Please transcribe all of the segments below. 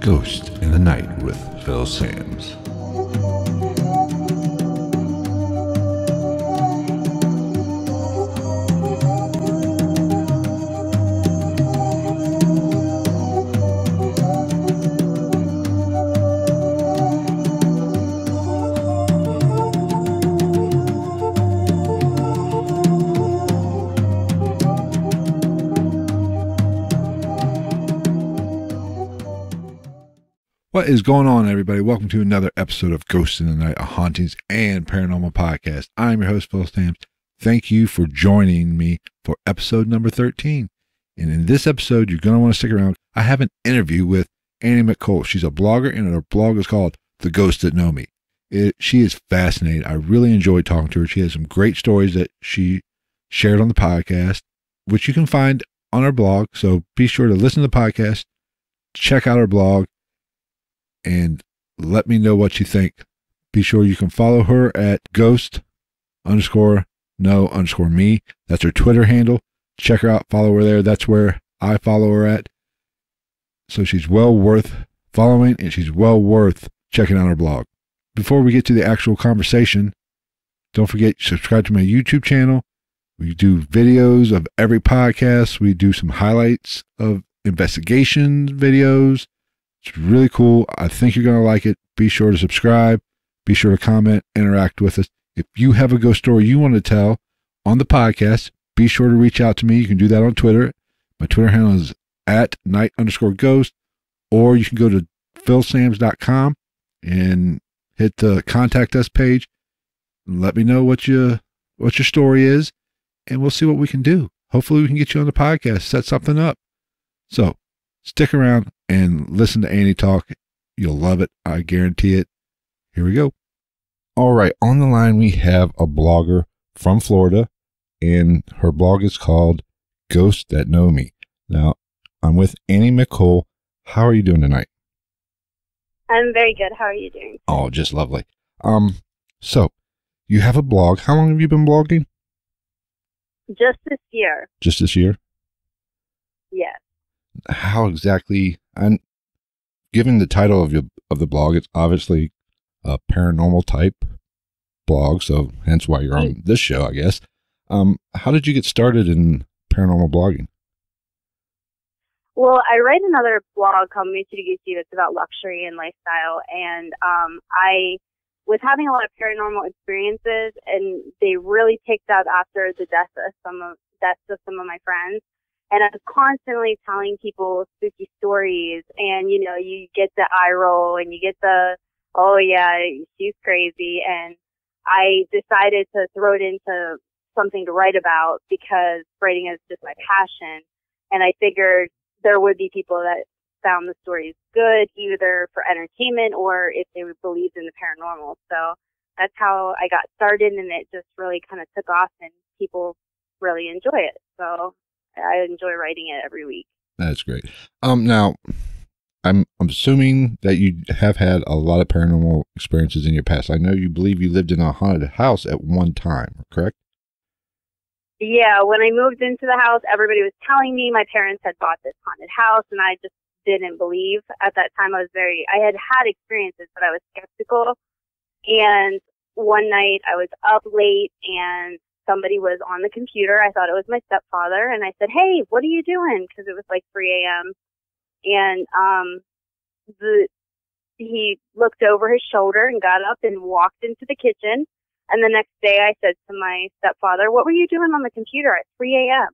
Ghost in the Night with Phil Sams. What is going on, everybody? Welcome to another episode of Ghosts in the Night, a hauntings and paranormal podcast. I'm your host, Phil Sams. Thank you for joining me for episode number 13. And in this episode, you're going to want to stick around. I have an interview with Annie Mick Cole. She's a blogger, and her blog is called The Ghosts That Know Me. She is fascinating. I really enjoyed talking to her. She has some great stories that she shared on the podcast, which you can find on her blog. So be sure to listen to the podcast, check out her blog, and let me know what you think. Be sure you can follow her at ghost_know_me. That's her Twitter handle. Check her out, follow her there. That's where I follow her at. So she's well worth following, and she's well worth checking out her blog. Before we get to the actual conversation, don't forget to subscribe to my YouTube channel. We do videos of every podcast. We do some highlights of investigation videos. It's really cool. I think you're going to like it. Be sure to subscribe. Be sure to comment, interact with us. If you have a ghost story you want to tell on the podcast, be sure to reach out to me. You can do that on Twitter. My Twitter handle is at @night_ghost, or you can go to philsams.com and hit the contact us page and let me know what your story is, and we'll see what we can do. Hopefully we can get you on the podcast, set something up. So stick around and listen to Annie talk. You'll love it. I guarantee it. Here we go. All right. On the line, we have a blogger from Florida, and her blog is called Ghosts That Know Me. Now, I'm with Annie Mick Cole. How are you doing tonight? I'm very good. How are you doing? Oh, just lovely. So you have a blog. How long have you been blogging? Just this year. Just this year? Yes. How exactly? And given the title of the blog, it's obviously a paranormal type blog, so hence why you're on this show, I guess. How did you get started in paranormal blogging? Well, I write another blog called Mitsubishi that's about luxury and lifestyle, and I was having a lot of paranormal experiences, and they really picked up after the deaths of some of my friends. And I was constantly telling people spooky stories, and, you know, you get the eye roll and you get the, oh yeah, she's crazy. And I decided to throw it into something to write about because writing is just my passion. And I figured there would be people that found the stories good, either for entertainment or if they believed in the paranormal. So that's how I got started, and it just really kind of took off, and people really enjoy it. So I enjoy writing it every week. That's great. Now, I'm assuming that you have had a lot of paranormal experiences in your past. I know you believe you lived in a haunted house at one time, correct? Yeah, when I moved into the house, everybody was telling me my parents had bought this haunted house, and I just didn't believe. At that time, I had experiences, but I was skeptical. And one night I was up late, and somebody was on the computer. I thought it was my stepfather, and I said, "Hey, what are you doing?" Because it was like 3 a.m. And he looked over his shoulder and got up and walked into the kitchen. And the next day I said to my stepfather, "What were you doing on the computer at 3 a.m.?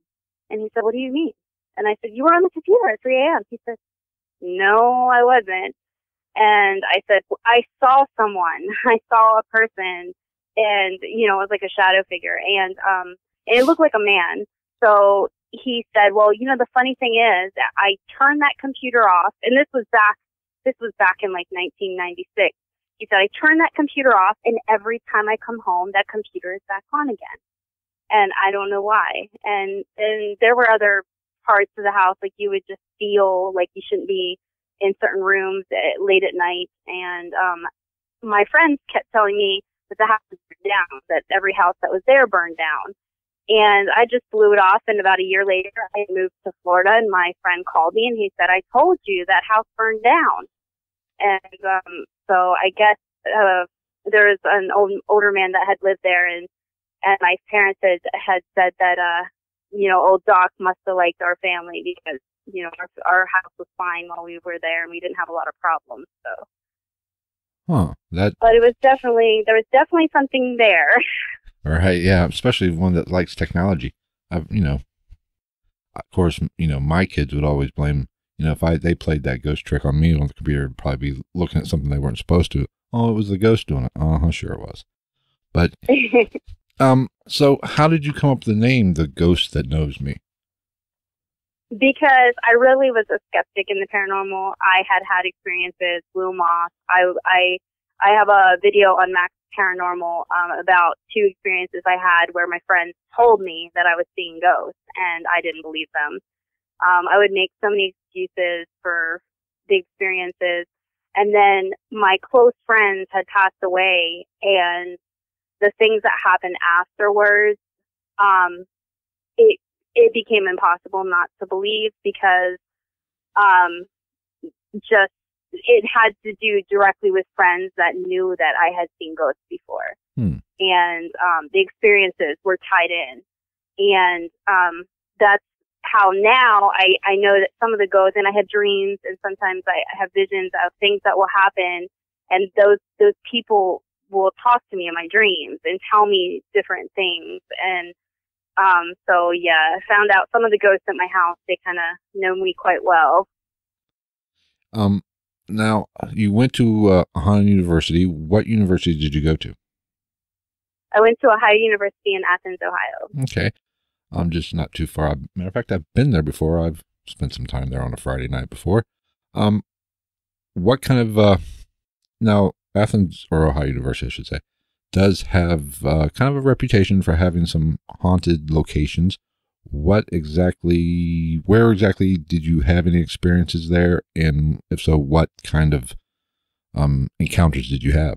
And he said, "What do you mean?" And I said, "You were on the computer at 3 a.m. He said, "No, I wasn't." And I said, "I saw someone. I saw a person." And, you know, it was like a shadow figure. And it looked like a man. So he said, "Well, you know, the funny thing is that I turned that computer off." And this was back in like 1996. He said, "I turned that computer off, and every time I come home, that computer is back on again. And I don't know why." And there were other parts of the house, like you would just feel like you shouldn't be in certain rooms late at night. And my friends kept telling me that the house was burned down, that every house that was there burned down. And I just blew it off, and about a year later, I moved to Florida, and my friend called me, and he said, I told you that house burned down. And so I guess there was an older man that had lived there, and my parents had said that, old Doc must have liked our family because, our house was fine while we were there, and we didn't have a lot of problems, so. Huh. But there was definitely something there. Right, yeah, especially one that likes technology. Of course, my kids would always blame, if they played that ghost trick on me on the computer, it'd probably be looking at something they weren't supposed to. Oh, it was the ghost doing it. Uh-huh, sure it was. But, so how did you come up with the name, The Ghost That Knows Me? Because I really was a skeptic in the paranormal. I had experiences, blue moth. I have a video on Max Paranormal about 2 experiences I had where my friends told me that I was seeing ghosts, and I didn't believe them. I would make so many excuses for the experiences, and then my close friends had passed away, and the things that happened afterwards, it became impossible not to believe because just it had to do directly with friends that knew that I had seen ghosts before. And the experiences were tied in. And that's how now I know that some of the ghosts, and I have dreams, and sometimes I have visions of things that will happen, and those people will talk to me in my dreams and tell me different things. And so yeah, I found out some of the ghosts at my house, they kind of know me quite well. Now, you went to Ohio University. What university did you go to? I went to Ohio University in Athens, Ohio. Okay. I'm just not too far. Matter of fact, I've been there before. I've spent some time there on a Friday night before. What kind of, now, Athens, or Ohio University, I should say, does have kind of a reputation for having some haunted locations. Where exactly did you have any experiences there? And if so, what kind of encounters did you have?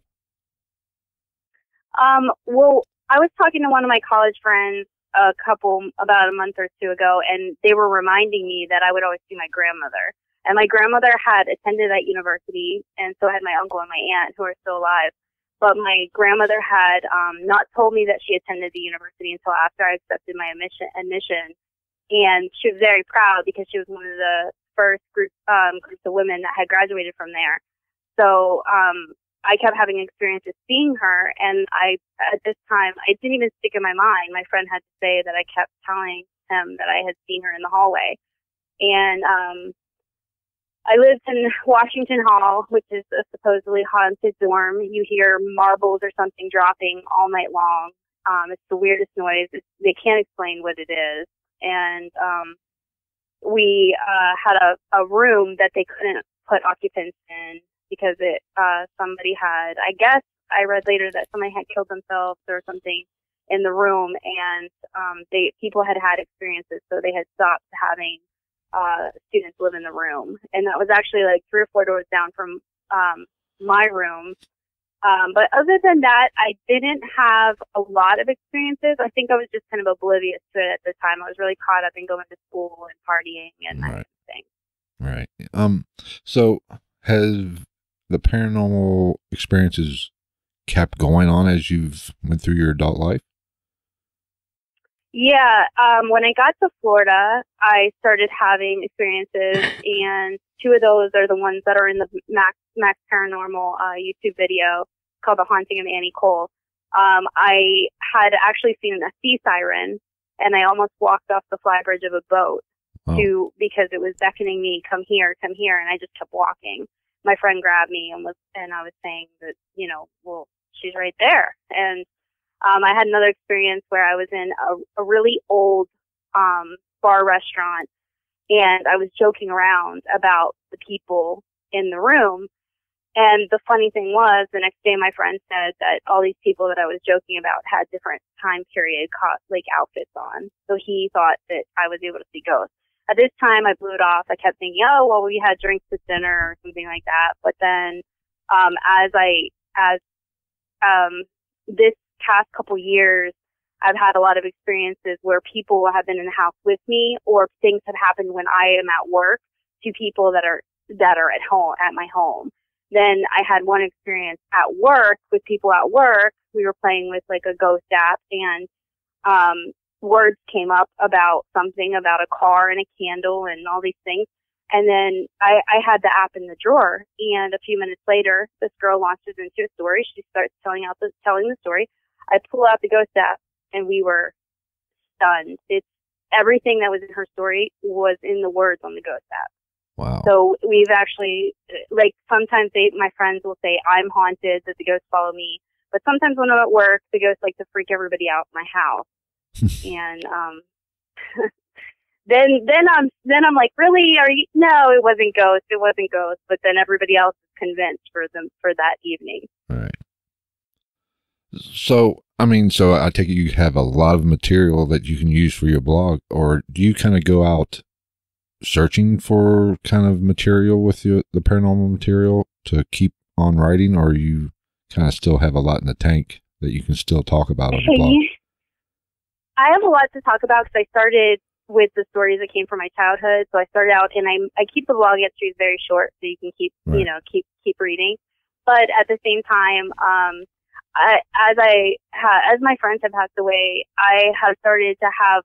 Well, I was talking to one of my college friends about a month or 2 ago, and they were reminding me that I would always see my grandmother. And my grandmother had attended that university, and so had my uncle and my aunt, who are still alive. But my grandmother had not told me that she attended the university until after I accepted my admission. And she was very proud because she was one of the first groups of women that had graduated from there. So I kept having experiences seeing her, and at this time, it didn't even stick in my mind. My friend had to say that I kept telling him that I had seen her in the hallway. And I lived in Washington Hall, which is a supposedly haunted dorm. You hear marbles or something dropping all night long. It's the weirdest noise. They can't explain what it is. And we had a room that they couldn't put occupants in because somebody had, I guess I read later that somebody had killed themselves or something in the room, and people had experiences, so they had stopped having students live in the room. And that was actually like 3 or 4 doors down from my room. But other than that, I didn't have a lot of experiences. I think I was just kind of oblivious to it at the time. I was really caught up in going to school and partying and that kind of thing. Right. So have the paranormal experiences kept going on as you've went through your adult life? Yeah. When I got to Florida, I started having experiences, and 2 of those are the ones that are in the Max Paranormal YouTube video called The Haunting of Annie Cole. I had actually seen a sea siren, and I almost walked off the flybridge of a boat because it was beckoning me, come here, and I just kept walking. My friend grabbed me and I was saying that, well, she's right there. And I had another experience where I was in a really old bar restaurant, and I was joking around about the people in the room. And the funny thing was, the next day my friend said that all these people that I was joking about had different time period outfits on. So he thought that I was able to see ghosts. At this time, I blew it off. I kept thinking, oh, well, we had drinks at dinner or something like that. But then as this past couple years, I've had a lot of experiences where people have been in the house with me, or things have happened when I am at work to people that are at home, at my home. Then I had one experience at work with people at work. We were playing with like a ghost app, and words came up about something about a car and a candle and all these things. And then I had the app in the drawer, and a few minutes later, this girl launches into a story. She starts telling the story. I pull out the ghost app, and we were stunned. It's everything that was in her story was in the words on the ghost app. Wow. So we've actually, like, sometimes my friends will say I'm haunted, that the ghosts follow me. But sometimes when I'm at work, the ghosts like to freak everybody out in my house. And then I'm like, really? Are you? No, it wasn't ghosts. It wasn't ghosts. But then everybody else is convinced for that evening. All right. So, so I take it you have a lot of material that you can use for your blog, or do you kind of go out searching for kind of material with the paranormal material to keep on writing, or you kind of still have a lot in the tank that you can still talk about on your blog? I have a lot to talk about because I started with the stories that came from my childhood. So I started out, and I keep the blog entries very short so you can keep, right, keep reading. But at the same time, as my friends have passed away, I have started to have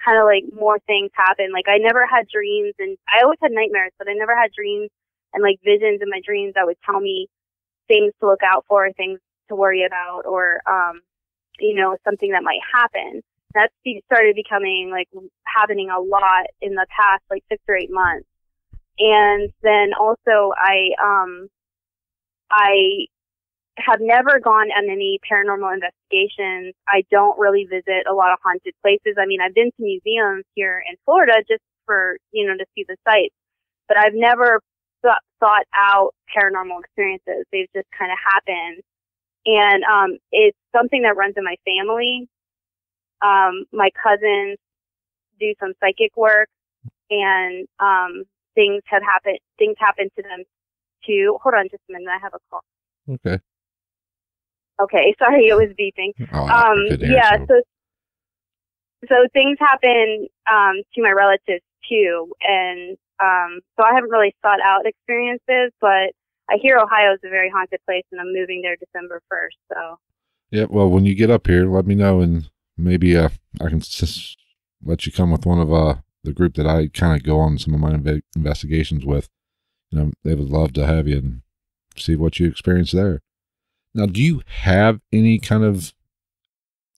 kind of like more things happen. Like I never had dreams, and I always had nightmares, but I never had dreams and like visions in my dreams that would tell me things to look out for, things to worry about, or something that might happen. That started becoming like happening a lot in the past like 6 or 8 months. And then also I have never gone on any paranormal investigations. I don't really visit a lot of haunted places. I mean, I've been to museums here in Florida just for, to see the sights, but I've never sought out paranormal experiences. They've just kind of happened. And it's something that runs in my family. My cousins do some psychic work, and things happen to them too. Hold on just a minute, I have a call. Okay. Okay, sorry, it was beeping. So things happen to my relatives too, and so I haven't really sought out experiences, but I hear Ohio is a very haunted place, and I'm moving there December 1st. So. Yeah, well, when you get up here, let me know, and maybe I can just let you come with one of the group that I kind of go on some of my investigations with. They would love to have you and see what you experience there. Now, do you have any kind of,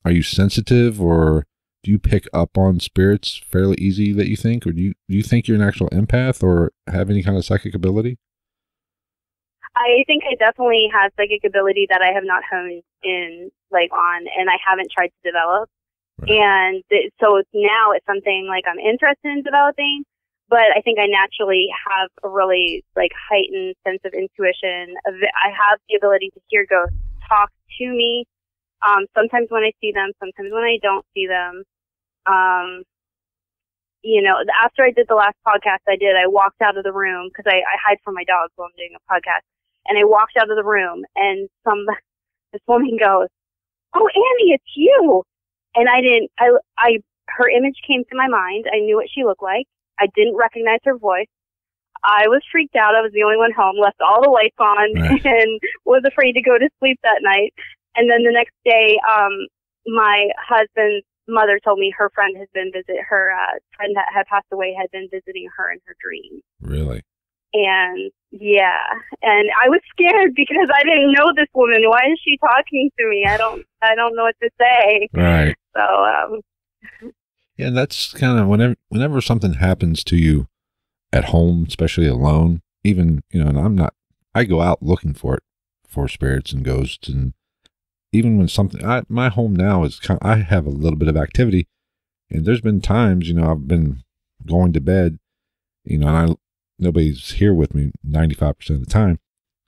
are you sensitive, or do you pick up on spirits fairly easy that you think, or do you think you're an actual empath or have any kind of psychic ability? I think I definitely have psychic ability that I have not honed in on, and I haven't tried to develop. Right. And so now it's something like I'm interested in developing, but I think I naturally have a really heightened sense of intuition. I have the ability to hear ghosts talk to me. Sometimes when I see them, sometimes when I don't see them. After I did the last podcast I walked out of the room because I hide from my dogs while I'm doing a podcast. And I walked out of the room, and this woman goes, "Oh, Annie, it's you." And her image came to my mind. I knew what she looked like. I didn't recognize her voice. I was freaked out. I was the only one home, left all the lights on, right, and was afraid to go to sleep that night. And then the next day, my husband's mother told me her friend had been her friend that had passed away had been visiting her in her dreams. Really? And yeah, and I was scared because I didn't know this woman. Why is she talking to me? I don't know what to say. Right. So, yeah, and that's kind of whenever something happens to you at home, especially alone, even, and I go out looking for spirits and ghosts. And even when my home now is I have a little bit of activity, and there's been times, I've been going to bed, and nobody's here with me 95% of the time.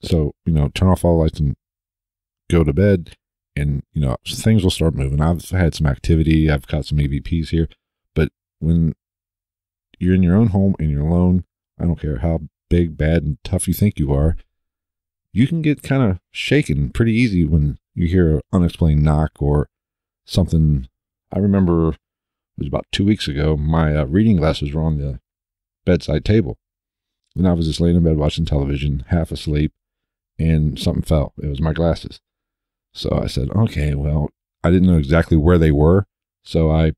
So, turn off all the lights and go to bed, and, things will start moving. I've had some activity. I've got some EVPs here. But when you're in your own home and you're alone, I don't care how big, bad, and tough you think you are, you can get kind of shaken pretty easy when you hear an unexplained knock or something. I remember it was about 2 weeks ago. My reading glasses were on the bedside table. And I was just laying in bed watching television, half asleep, and something fell. It was my glasses. So I said, okay, well, I didn't know exactly where they were. So I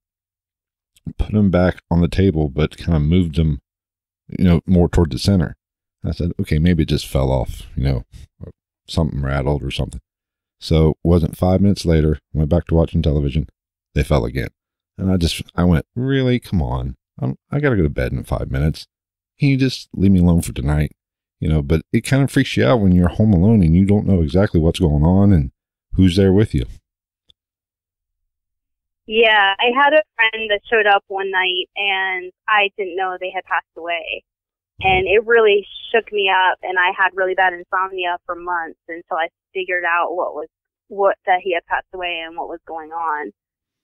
put them back on the table, but kind of moved them, more toward the center. I said, okay, maybe it just fell off, or something rattled or something. So it wasn't 5 minutes later, went back to watching television. They fell again. And I went, really? Come on. I got to go to bed in 5 minutes. Can you just leave me alone for tonight? But it kind of freaks you out when you're home alone and you don't know exactly what's going on and who's there with you. Yeah, I had a friend that showed up one night and I didn't know they had passed away. And it really shook me up, and I had really bad insomnia for months until I figured out that he had passed away and what was going on.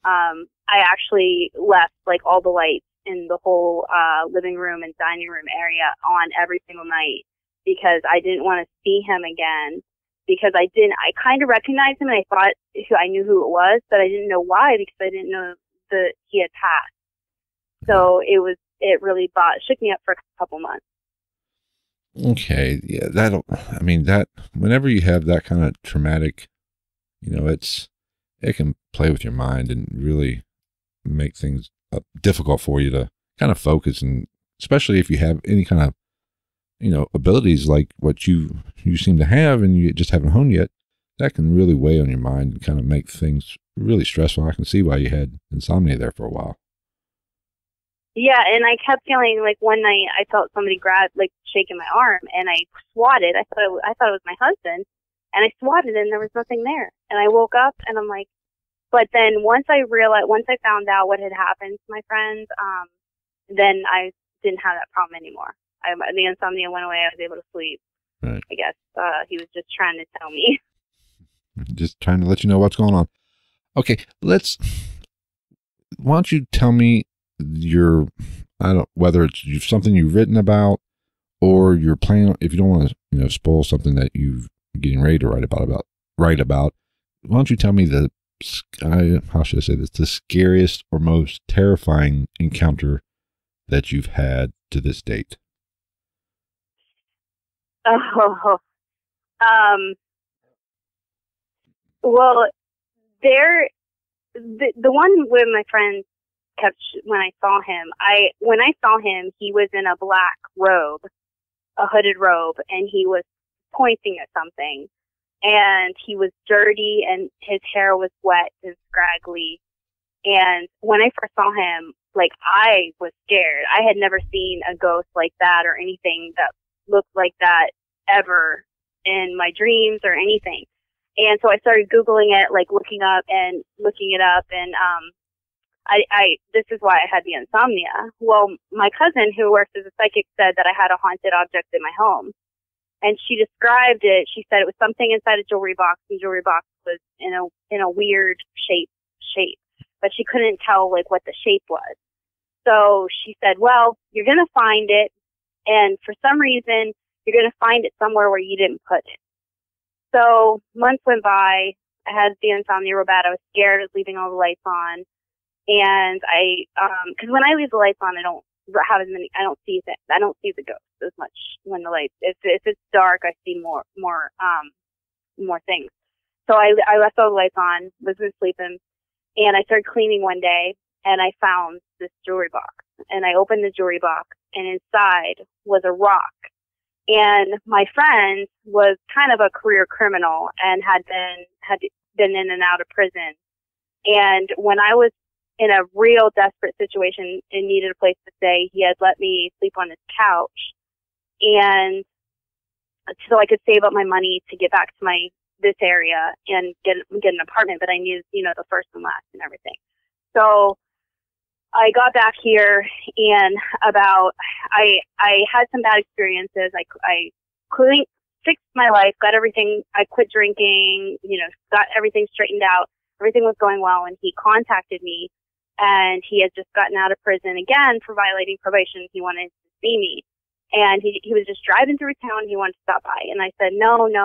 I actually left all the lights in the whole living room and dining room area on every single night because I didn't want to see him again. Because I kind of recognized him and I knew who it was, but I didn't know why because I didn't know that he had passed. So it really shook me up for a couple months. Okay. Yeah. That whenever you have that kind of traumatic, it can play with your mind and really make things difficult for you to kind of focus. And especially if you have any kind of, abilities like what you seem to have and you just haven't honed yet, that can really weigh on your mind and kind of make things really stressful. I can see why you had insomnia there for a while. Yeah, and I kept feeling one night I felt somebody shaking my arm, and I swatted. I thought it was my husband, and I swatted, and there was nothing there. And I woke up, and I'm like, but then once I found out what had happened to my friends, then I didn't have that problem anymore. The insomnia went away. I was able to sleep. Right. I guess he was just trying to tell me. Just trying to let you know what's going on. Okay, why don't you tell me whether it's something you've written about or you're planning, if you don't want to, spoil something that you're getting ready to write about, why don't you tell me how should I say this, the scariest or most terrifying encounter that you've had to this date? Oh, well, the one where my friend when I saw him, he was in a black robe, a hooded robe, and he was pointing at something, and he was dirty, and his hair was wet and scraggly, and when I first saw him, I was scared. I had never seen a ghost like that or anything that looked like that ever in my dreams or anything. And so I started Googling it, looking it up, and this is why I had the insomnia. Well, my cousin who works as a psychic said that I had a haunted object in my home. And she described it. She said it was something inside a jewelry box, and the jewelry box was in a weird shape, but she couldn't tell what the shape was. So she said, well, you're going to find it, and for some reason, you're going to find it somewhere where you didn't put it. So months went by. I had the insomnia real bad. I was scared. I was leaving all the lights on. And because when I leave the lights on, I don't see the ghosts as much when the lights, if it's dark, I see more things. So I left all the lights on, was sleeping, and I started cleaning one day, and I found this jewelry box, and I opened the jewelry box, and inside was a rock. And my friend was kind of a career criminal and had been in and out of prison. And when I was in a real desperate situation and needed a place to stay, he had let me sleep on his couch, and so I could save up my money to get back to this area and get an apartment. But I needed, the first and last and everything. So I got back here, and I had some bad experiences. I couldn't fix my life, got everything. I quit drinking, got everything straightened out. Everything was going well, and he contacted me, and he had just gotten out of prison again for violating probation. He wanted to see me, and he was just driving through town. He wanted to stop by, and I said, no, I've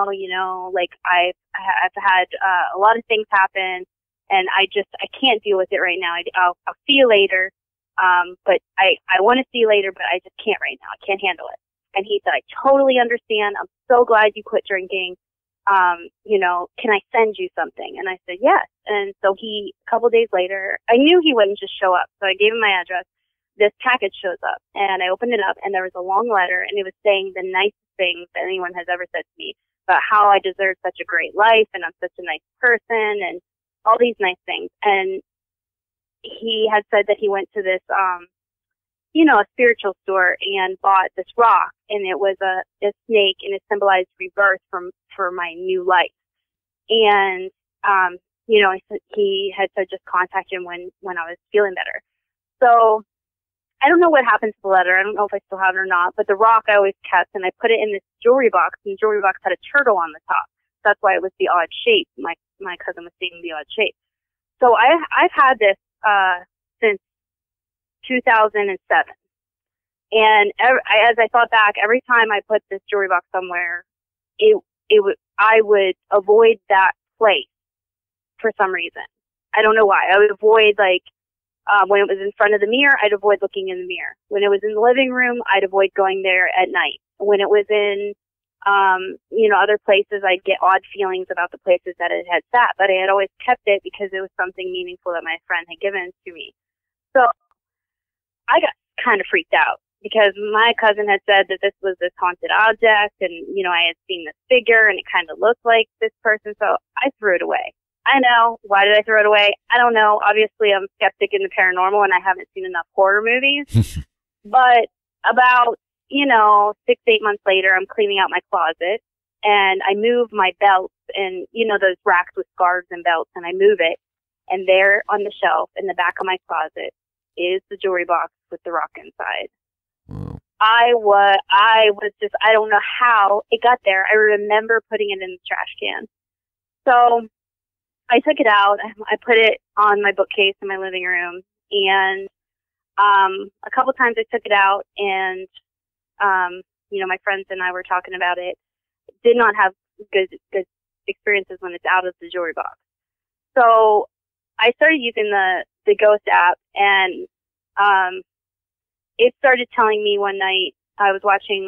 had a lot of things happen, and I can't deal with it right now. I'll see you later. But I want to see you later, but I just can't right now. I can't handle it. And he said, I totally understand. I'm so glad you quit drinking. Can I send you something? And I said, yes. And so a couple days later, I knew he wouldn't just show up. So I gave him my address. This package shows up, and I opened it up, and there was a long letter, and it was saying the nicest things that anyone has ever said to me about how I deserve such a great life, and I'm such a nice person, and all these nice things. And he had said that he went to this, a spiritual store and bought this rock, and it was a snake, and it symbolized rebirth for my new life. And, he had said just contact him when I was feeling better. So I don't know what happened to the letter. I don't know if I still have it or not, but the rock I always kept, and I put it in this jewelry box, and the jewelry box had a turtle on the top. That's why it was the odd shape. My cousin was seeing the odd shape. So I've had this since 2007. And as I thought back, every time I put this jewelry box somewhere, I would avoid that place for some reason. I don't know why. I would avoid, when it was in front of the mirror, I'd avoid looking in the mirror. When it was in the living room, I'd avoid going there at night. When it was in, other places, I'd get odd feelings about the places that it had sat. But I had always kept it because it was something meaningful that my friend had given to me. So I got kind of freaked out because my cousin had said that this was this haunted object, and, I had seen this figure, and it kind of looked like this person. So I threw it away. I know. Why did I throw it away? I don't know. Obviously, I'm skeptic in the paranormal, and I haven't seen enough horror movies. But about, 6-8 months later, I'm cleaning out my closet, and I move my belts and, those racks with scarves and belts, and I move it. And there on the shelf in the back of my closet is the jewelry box with the rock inside. Wow. I was just, I don't know how it got there. I remember putting it in the trash can. So I took it out. I put it on my bookcase in my living room, and a couple times I took it out, and my friends and I were talking about it. Did not have good experiences when it's out of the jewelry box. So I started using the Ghost app, and it started telling me one night I was watching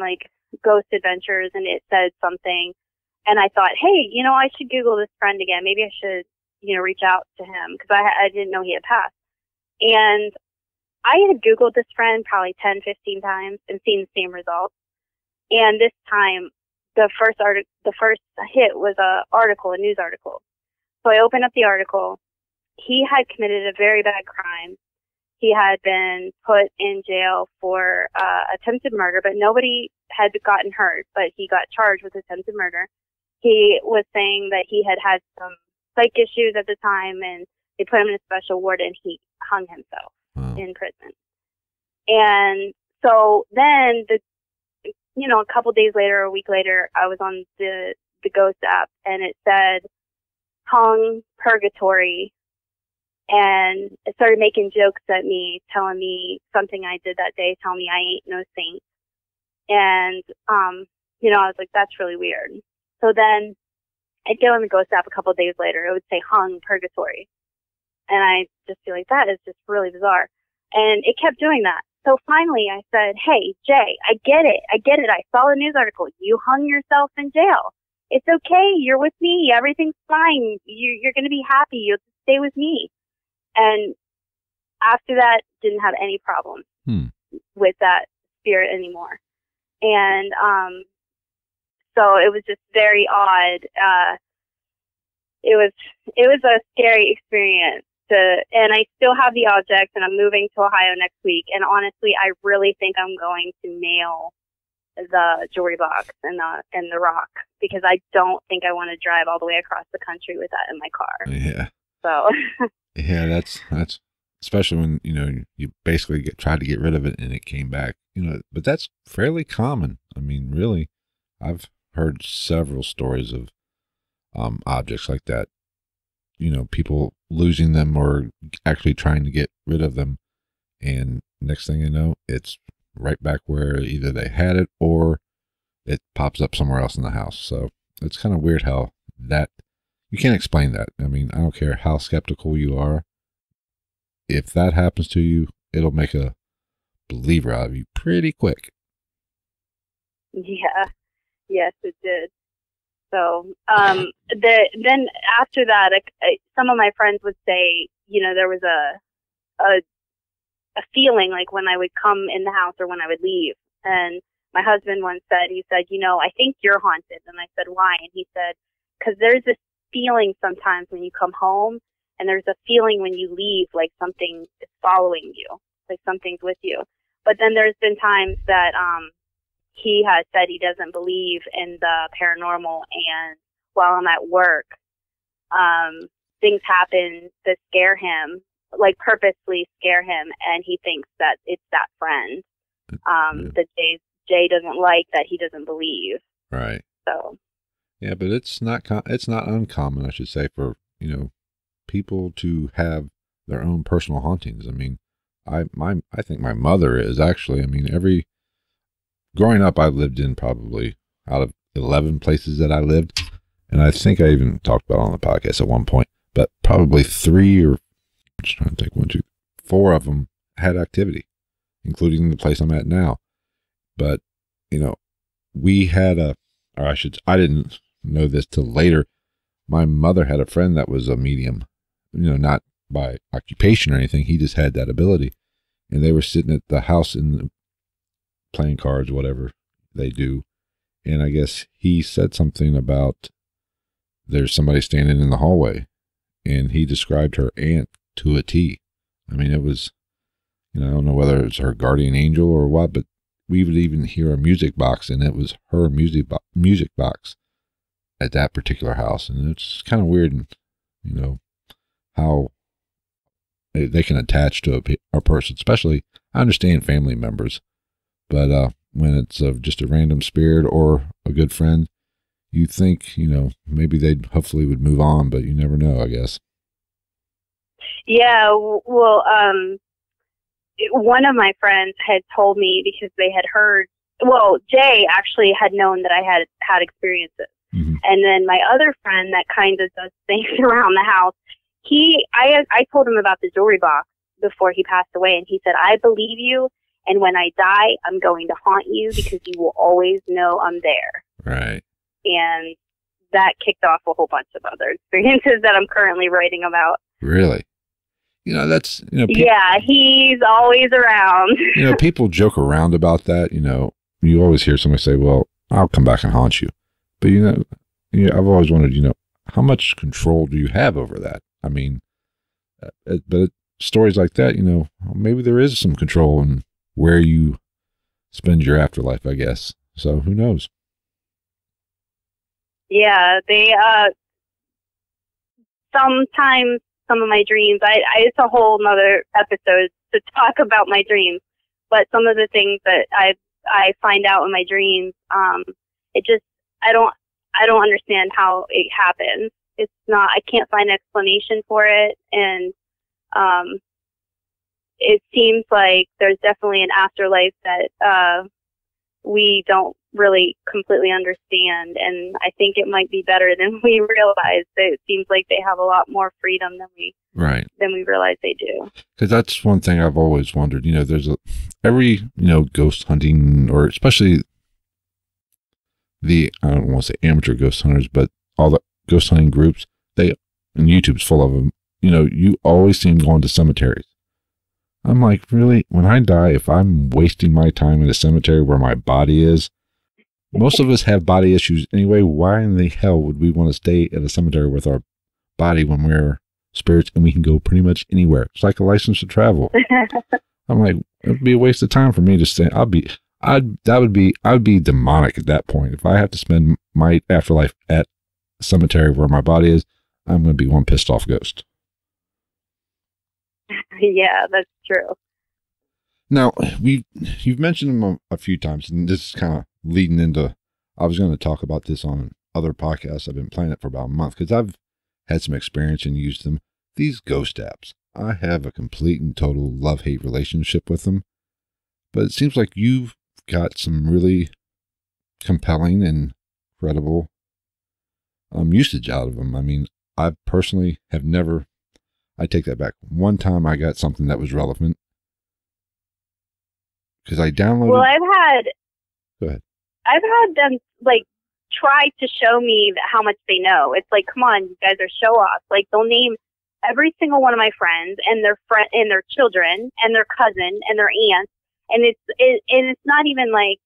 Ghost Adventures, and it said something, and I thought, hey, I should Google this friend again. Maybe I should reach out to him, because I didn't know he had passed. And I had Googled this friend probably 10, 15 times and seen the same results. And this time, the first hit was a news article. So I opened up the article. He had committed a very bad crime. He had been put in jail for attempted murder, but nobody had gotten hurt, but he got charged with attempted murder. He was saying that he had some psych issues at the time, and they put him in a special ward, and he hung himself in prison. And so then, a couple days later, a week later, I was on the Ghost app, and it said hung, purgatory, and it started making jokes at me, telling me something I did that day, telling me I ain't no saint. And, I was like, that's really weird. So then I'd get on the Ghost app a couple of days later, it would say hung, purgatory. And I just feel like that is just really bizarre. And it kept doing that. So finally I said, hey, Jay, I get it. I saw the news article. You hung yourself in jail. It's okay. You're with me. Everything's fine. You're going to be happy. You'll stay with me. And after that, didn't have any problem with that spirit anymore. And so it was just very odd. It was a scary experience. And I still have the object, and I'm moving to Ohio next week. And honestly, I really think I'm going to mail the jewelry box and the rock, because I don't think I want to drive all the way across the country with that in my car. Yeah. So. Yeah, that's especially when you basically tried to get rid of it and it came back. But that's fairly common. I mean, really, I've heard several stories of objects like that. People losing them or actually trying to get rid of them, and next thing you know, it's right back where either they had it or it pops up somewhere else in the house. So it's kind of weird how that, you can't explain that. I mean, I don't care how skeptical you are. If that happens to you, it'll make a believer out of you pretty quick. Yeah. Yes, it did. So, then after that, some of my friends would say, there was a feeling like when I would come in the house or when I would leave. And my husband once said, I think you're haunted. And I said, why? And he said, because there's this feeling sometimes when you come home, and there's a feeling when you leave, like something is following you, like something's with you. But then there's been times that he has said he doesn't believe in the paranormal, and while I'm at work, things happen that scare him, like purposely scare him, and he thinks that it's that friend that Jay doesn't like, that he doesn't believe. Right. So. Yeah, but it's not uncommon, I should say, for people to have their own personal hauntings. I mean, I think my mother is actually. I mean, growing up, I lived in probably out of 11 places that I lived, and I think I even talked about it on the podcast at one point. But probably 3 or I'm just trying to think 1, 2, 4 of them had activity, including the place I'm at now. But we had I didn't know this till later. My mother had a friend that was a medium, not by occupation or anything. He just had that ability. And they were sitting at the house playing cards, whatever they do. And I guess he said something about there's somebody standing in the hallway. And he described her aunt to a T. I mean, it was, I don't know whether it was her guardian angel or what, but we would even hear a music box, and it was her music box at that particular house. And it's kind of weird, how they can attach to a person, especially, I understand family members, but when it's just a random spirit or a good friend, you think, maybe they'd hopefully would move on, but you never know, I guess. Yeah, well, one of my friends had told me, because they had heard, Jay actually had known that I had experiences. Mm-hmm. And then my other friend that kind of does things around the house, I told him about the jewelry box before he passed away, and he said, I believe you, and when I die, I'm going to haunt you because you will always know I'm there. Right. And that kicked off a whole bunch of other experiences that I'm currently writing about. Really? That's, yeah, he's always around. People joke around about that. You always hear somebody say, well, I'll come back and haunt you. But, I've always wondered, how much control do you have over that? I mean, but stories like that, maybe there is some control in where you spend your afterlife, I guess. So who knows? Yeah, sometimes some of my dreams, it's a whole nother episode to talk about my dreams, but some of the things that I find out in my dreams, I don't understand how it happens. I can't find an explanation for it. And, it seems like there's definitely an afterlife that, we don't really completely understand. And I think it might be better than we realize. It seems like they have a lot more freedom than we realize they do. Because that's one thing I've always wondered. There's every ghost hunting, or especially I don't want to say amateur ghost hunters, but all the ghost hunting groups, and YouTube's full of them. You always see them going to cemeteries. I'm like, really? When I die, if I'm wasting my time in a cemetery where my body is, most of us have body issues anyway. Why in the hell would we want to stay at a cemetery with our body when we're spirits and we can go pretty much anywhere? It's like a license to travel. I'm like, it'd be a waste of time for me to stay. I would be demonic at that point. If I have to spend my afterlife at a cemetery where my body is, I'm going to be one pissed off ghost. Yeah, that's true. Now, you've mentioned them a few times, and this is kind of leading into, I was going to talk about this on other podcasts. I've been playing it for about a month because I've had some experience and used them. These ghost apps, I have a complete and total love-hate relationship with them, but it seems like you've got some really compelling and credible usage out of them. I mean, I personally have never, I take that back. One time I got something that was relevant because I downloaded. Well, Go ahead. I've had them like try to show me how much they know. It's like, come on, you guys are show offs. Like they'll name every single one of my friends and their children and their cousin and their aunt, and it's not even like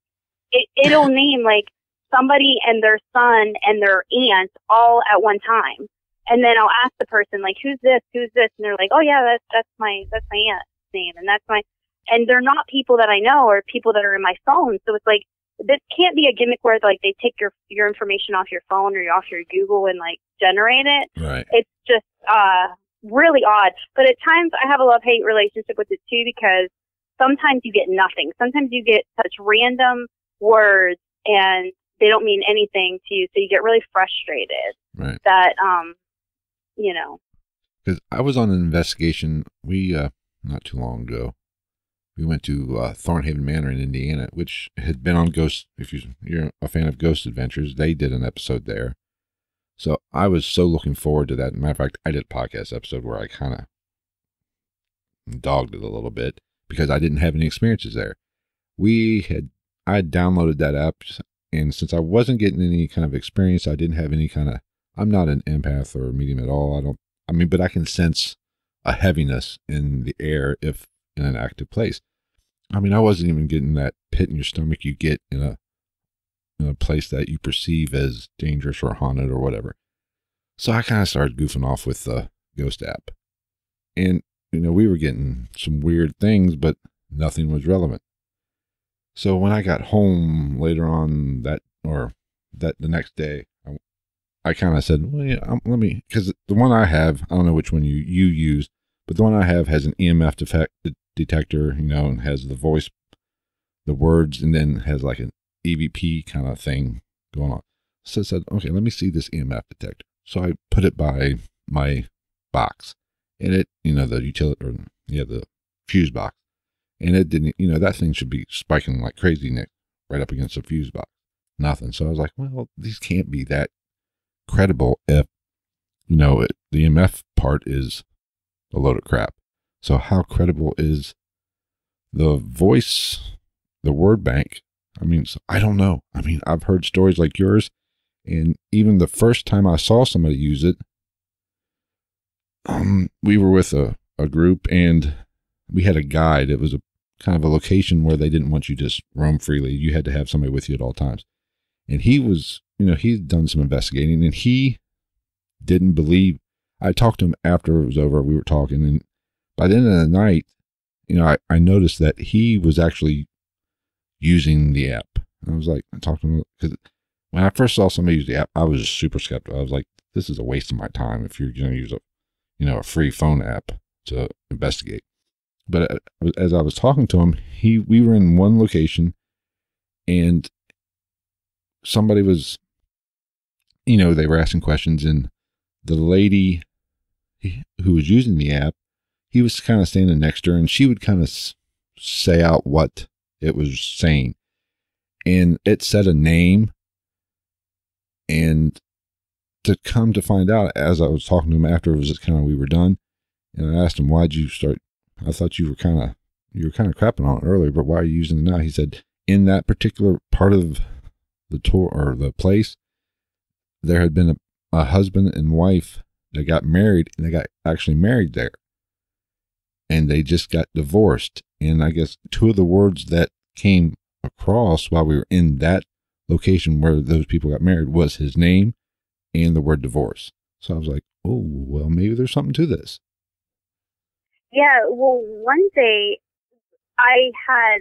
it'll name like somebody and their son and their aunt all at one time. And then I'll ask the person, like, who's this? And they're like, oh yeah, that's my aunt's name. And they're not people that I know or people that are in my phone. So it's like, this can't be a gimmick where like they take your information off your phone or off your Google and like generate it. Right. It's just, really odd. But at times I have a love-hate relationship with it too, because sometimes you get nothing. Sometimes you get such random words and they don't mean anything to you, so you get really frustrated. Right. That, Because I was on an investigation, not too long ago, we went to Thornhaven Manor in Indiana, which had been on Ghost, if you're a fan of Ghost Adventures, they did an episode there. So I was so looking forward to that. Matter of fact, I did a podcast episode where I kind of dogged it a little bit because I didn't have any experiences there. I had downloaded that app, and since I wasn't getting any kind of experience, I didn't have any kind of, I'm not an empath or a medium at all. But I can sense a heaviness in the air if in an active place. I mean, I wasn't even getting that pit in your stomach you get in a place that you perceive as dangerous or haunted or whatever. So I kind of started goofing off with the Ghost app. And, we were getting some weird things, but nothing was relevant. So when I got home later on the next day, I kind of said, well, yeah, because the one I have, I don't know which one you use, but the one I have has an EMF detector, and has the voice, the words, and then has like an EVP kind of thing going on. So I said, okay, let me see this EMF detector. So I put it by my box, and it, the utility, or the fuse box, and it didn't, that thing should be spiking like crazy, Nick, right up against the fuse box. Nothing. So I was like, well, these can't be that credible if, the EMF part is a load of crap. So how credible is the voice, the word bank? I don't know. I've heard stories like yours, and even the first time I saw somebody use it, we were with a group, and we had a guide. It was a kind of a location where they didn't want you to just roam freely. You had to have somebody with you at all times. And he was, he'd done some investigating, and he didn't believe. I talked to him after it was over. We were talking, and by the end of the night, I noticed that he was actually using the app. And I was like, I talked to him, because when I first saw somebody use the app, I was just super skeptical. I was like, this is a waste of my time if you're going to use a free phone app to investigate. But as I was talking to him, we were in one location, and somebody was, they were asking questions, and the lady who was using the app, he was kind of standing next to her, and she would kind of say out what it was saying. And it said a name, and to come to find out, as I was talking to him after, it was just kind of, we were done, and I asked him, why'd you start? I thought you were kind of crapping on it earlier, but why are you using it now? He said, in that particular part of the tour or the place, there had been a husband and wife that got married, and they got actually married there, and they just got divorced. And I guess two of the words that came across while we were in that location where those people got married was his name and the word divorce. So I was like, oh, well, maybe there's something to this. Yeah, well, one day I had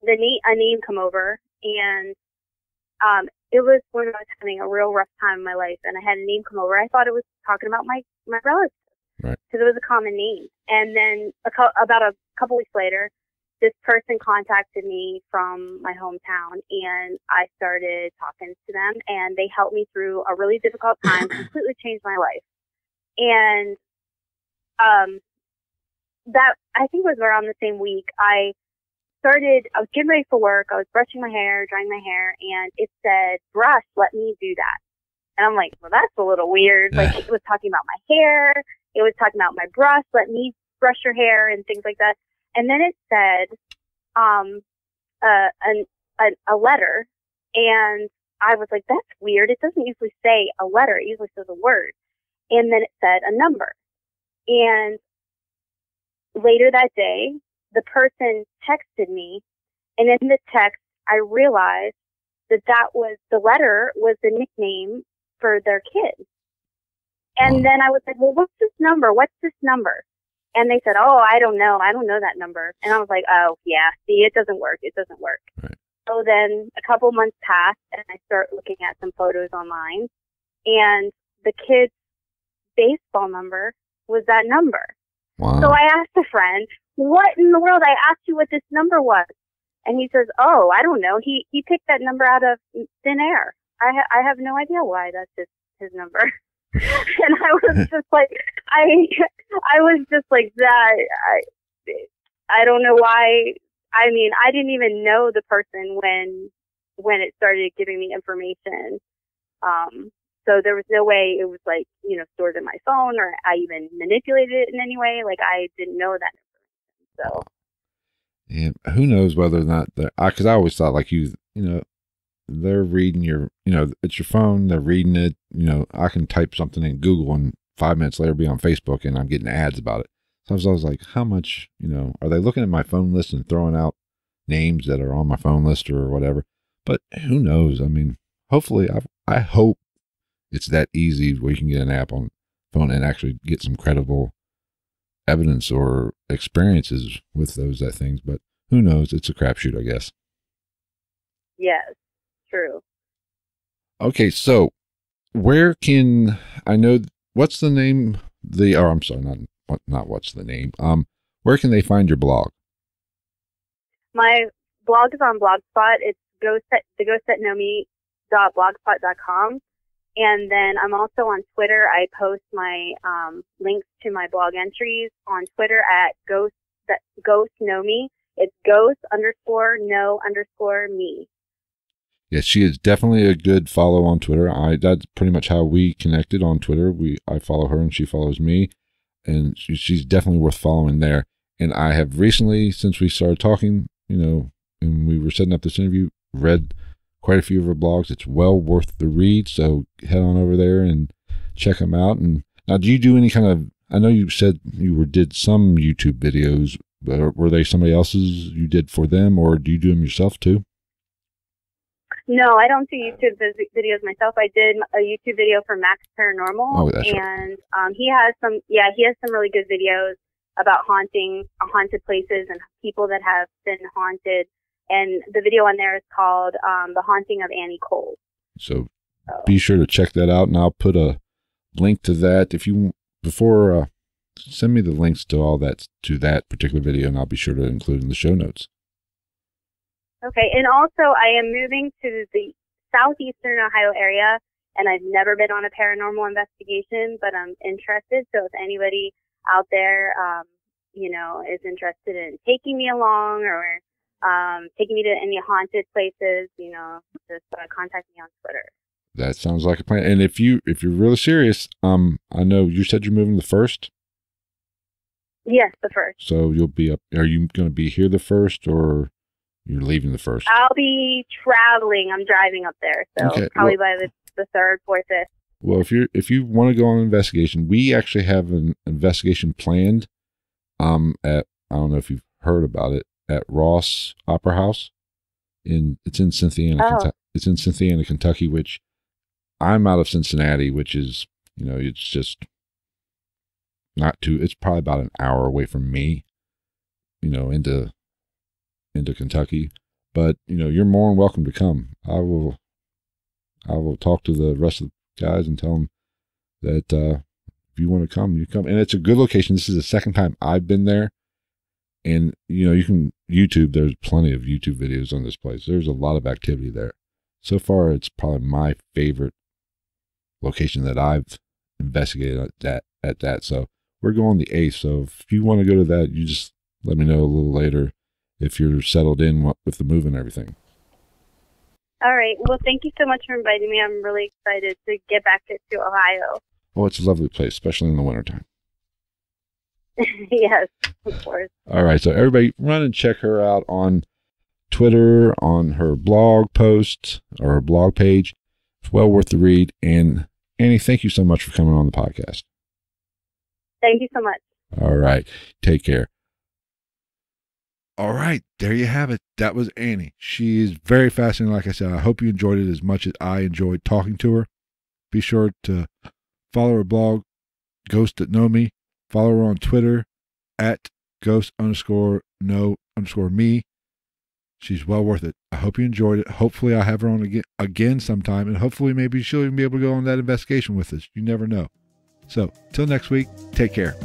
a name come over, and it was when I was having a real rough time in my life, and I had a name come over. I thought it was talking about my relative, right? Because it was a common name. And then about a couple weeks later, this person contacted me from my hometown, and I started talking to them, and they helped me through a really difficult time, completely changed my life. And that, I think, was around the same week. I was getting ready for work. I was brushing my hair, drying my hair, and it said, brush, let me do that. And I'm like, well, that's a little weird. Like, it was talking about my hair. It was talking about my brush. Let me brush your hair and things like that. And then it said a letter. And I was like, that's weird. It doesn't usually say a letter. It usually says a word. And then it said a number. And later that day, the person texted me. And in the text, I realized that was the letter was the nickname for their kid. And then I was like, well, what's this number? What's this number? And they said, oh, I don't know. I don't know that number. And I was like, oh, yeah, see, it doesn't work. It doesn't work. Right. So then a couple months passed, and I start looking at some photos online, and the kid's baseball number was that number. Wow. So I asked a friend, what in the world? I asked you what this number was. And he says, oh, I don't know. He picked that number out of thin air. I have no idea why that's his number. And I was just like, I was just like that. I don't know why. I mean, I didn't even know the person when it started giving me information. So there was no way it was like, you know, stored in my phone, or I even manipulated it in any way. Like, I didn't know that information. So. And who knows whether or not because I always thought, like, you know, they're reading your, you know, it's your phone, they're reading it. You know, I can type something in Google and 5 minutes later be on Facebook and I'm getting ads about it. So I was like, how much, you know, are they looking at my phone list and throwing out names that are on my phone list or whatever? But who knows? I mean, hopefully, I hope it's that easy where you can get an app on phone and actually get some credible evidence or experiences with those things. But who knows? It's a crapshoot, I guess. Yes, true. Okay, so where can I know? What's the name? I'm sorry, not what's the name. Where can they find your blog? My blog is on Blogspot. It's theghost.nomi.blogspot.com. And then I'm also on Twitter. I post my links to my blog entries on Twitter at ghost know me. It's ghost_know_me. Yes, she is definitely a good follow on Twitter. That's pretty much how we connected on Twitter. I follow her and she follows me, and she's definitely worth following there. And I have recently, since we started talking, you know, and we were setting up this interview, read quite a few of her blogs. It's well worth the read. So head on over there and check them out. And now, do you do any kind of, I know you said you did some YouTube videos, but were they somebody else's you did for them, or do you do them yourself too? No, I don't do YouTube videos myself. I did a YouTube video for Max Paranormal. Oh, that's and right. He has some really good videos about haunted places and people that have been haunted. And the video on there is called The Haunting of Annie Cole. So be sure to check that out, and I'll put a link to that. If you, send me the links to all that, to that particular video, and I'll be sure to include in the show notes. Okay, and also I am moving to the southeastern Ohio area, and I've never been on a paranormal investigation, but I'm interested. So if anybody out there, you know, is interested in taking me along or taking me to any haunted places, you know, just contact me on Twitter. That sounds like a plan. And if you're really serious, I know you said you're moving the 1st. Yes, the 1st. So you'll be up. Are you going to be here the 1st, or you're leaving the 1st? I'll be traveling. I'm driving up there, so okay. Probably by the 3rd, 4th, 5th. Well, if you want to go on an investigation, we actually have an investigation planned. I don't know if you've heard about it, at Ross Opera House. It's in Cynthiana, Kentucky. It's in Cynthiana, Kentucky, which I'm out of Cincinnati, which is, you know, it's just it's probably about an hour away from me, you know, into Kentucky. But, you know, you're more than welcome to come. I will talk to the rest of the guys and tell them that if you want to come, you come. And it's a good location. This is the second time I've been there. And, you know, you can YouTube, there's plenty of YouTube videos on this place. There's a lot of activity there. So far, it's probably my favorite location that I've investigated at that. So we're going the 8th. So if you want to go to that, you just let me know a little later if you're settled in with the move and everything. All right. Well, thank you so much for inviting me. I'm really excited to get back to Ohio. Oh, it's a lovely place, especially in the wintertime. Yes, of course. All right. So everybody run and check her out on Twitter, on her blog posts or her blog page. It's well worth the read. And Annie, thank you so much for coming on the podcast. Thank you so much. All right. Take care. All right. There you have it. That was Annie. She is very fascinating. Like I said, I hope you enjoyed it as much as I enjoyed talking to her. Be sure to follow her blog, Ghosts That Know Me. Follow her on Twitter at ghost_know_me. She's well worth it. I hope you enjoyed it. Hopefully I'll have her on again sometime, and hopefully maybe she'll even be able to go on that investigation with us. You never know. So, till next week, take care.